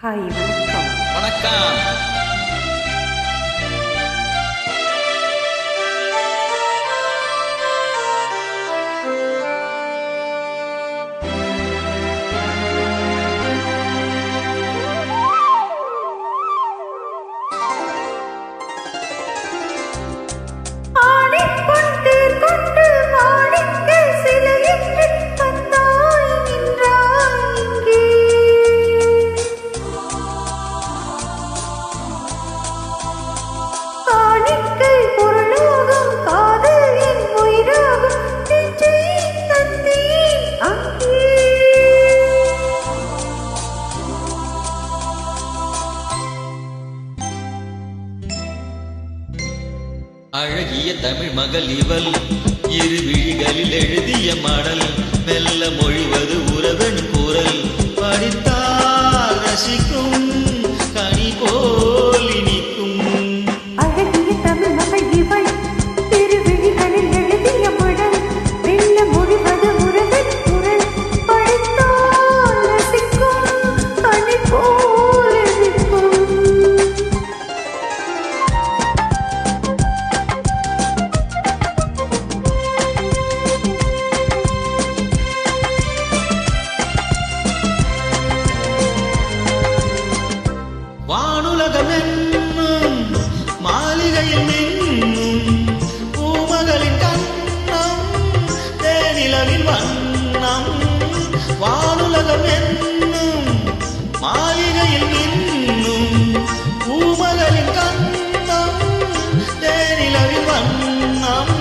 Hi வணக்கம். வணக்கம். அழகிய தமிழ் மகள் இவள், இரு விழிகளில் எழுதிய மடல், மெல்ல மொழிவது உறவன் குரல், படித்தால் ரசிக்கும் கனி போல் இனிக்கும். அழகிய தமிழ் மகள் இவள், இரு விழிகளில் எழுதிய மடல், மெல்ல மொழிவது உறவன் குரல், படித்தால் ரசிக்கும் கனி போல் இனிக்கும். வானுலகமென்னும் மாளிகையில் நின்னும் பூமகளின் கண்ணம், தேனிலவின் வண்ணம். வானுலகமென்னும் மாளிகையில் நின்னும் பூமகளின் கண்ணம், தேனிலவின் வண்ணம்.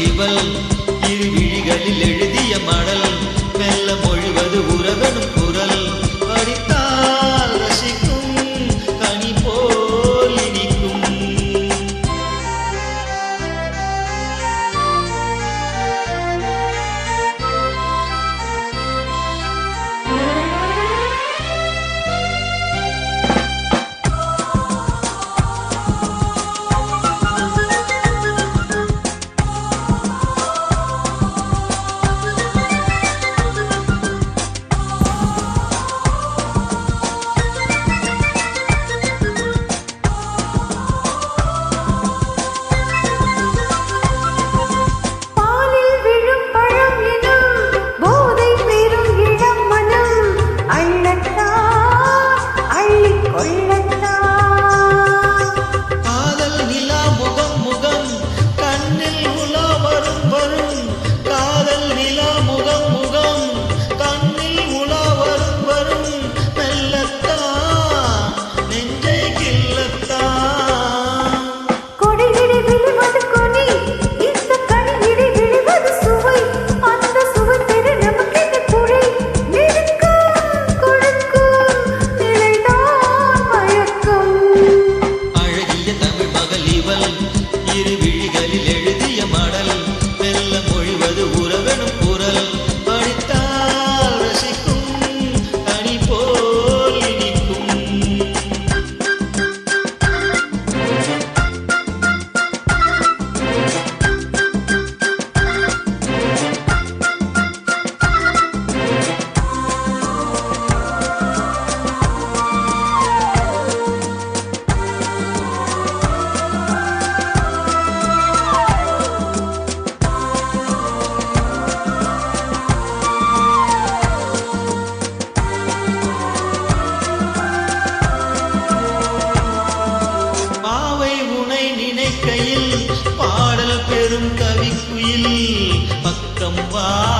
இவள் இரு விழிகளில் எழுதிய மடல், மெல்ல மொழிவது உறவனும் குரல், படித்தால் ரசிக்கும் கனி போல் இனிக்கும். இரு விழிகளில் எழுதிய மடல், மெல்ல மொழிவது உறவனும் குரல், படித்தால் ரசிக்கும் கனி போல் இனிக்கும். நினைக்கையில் பாடல் பெறும் கவிக்குயில், பக்கம் வா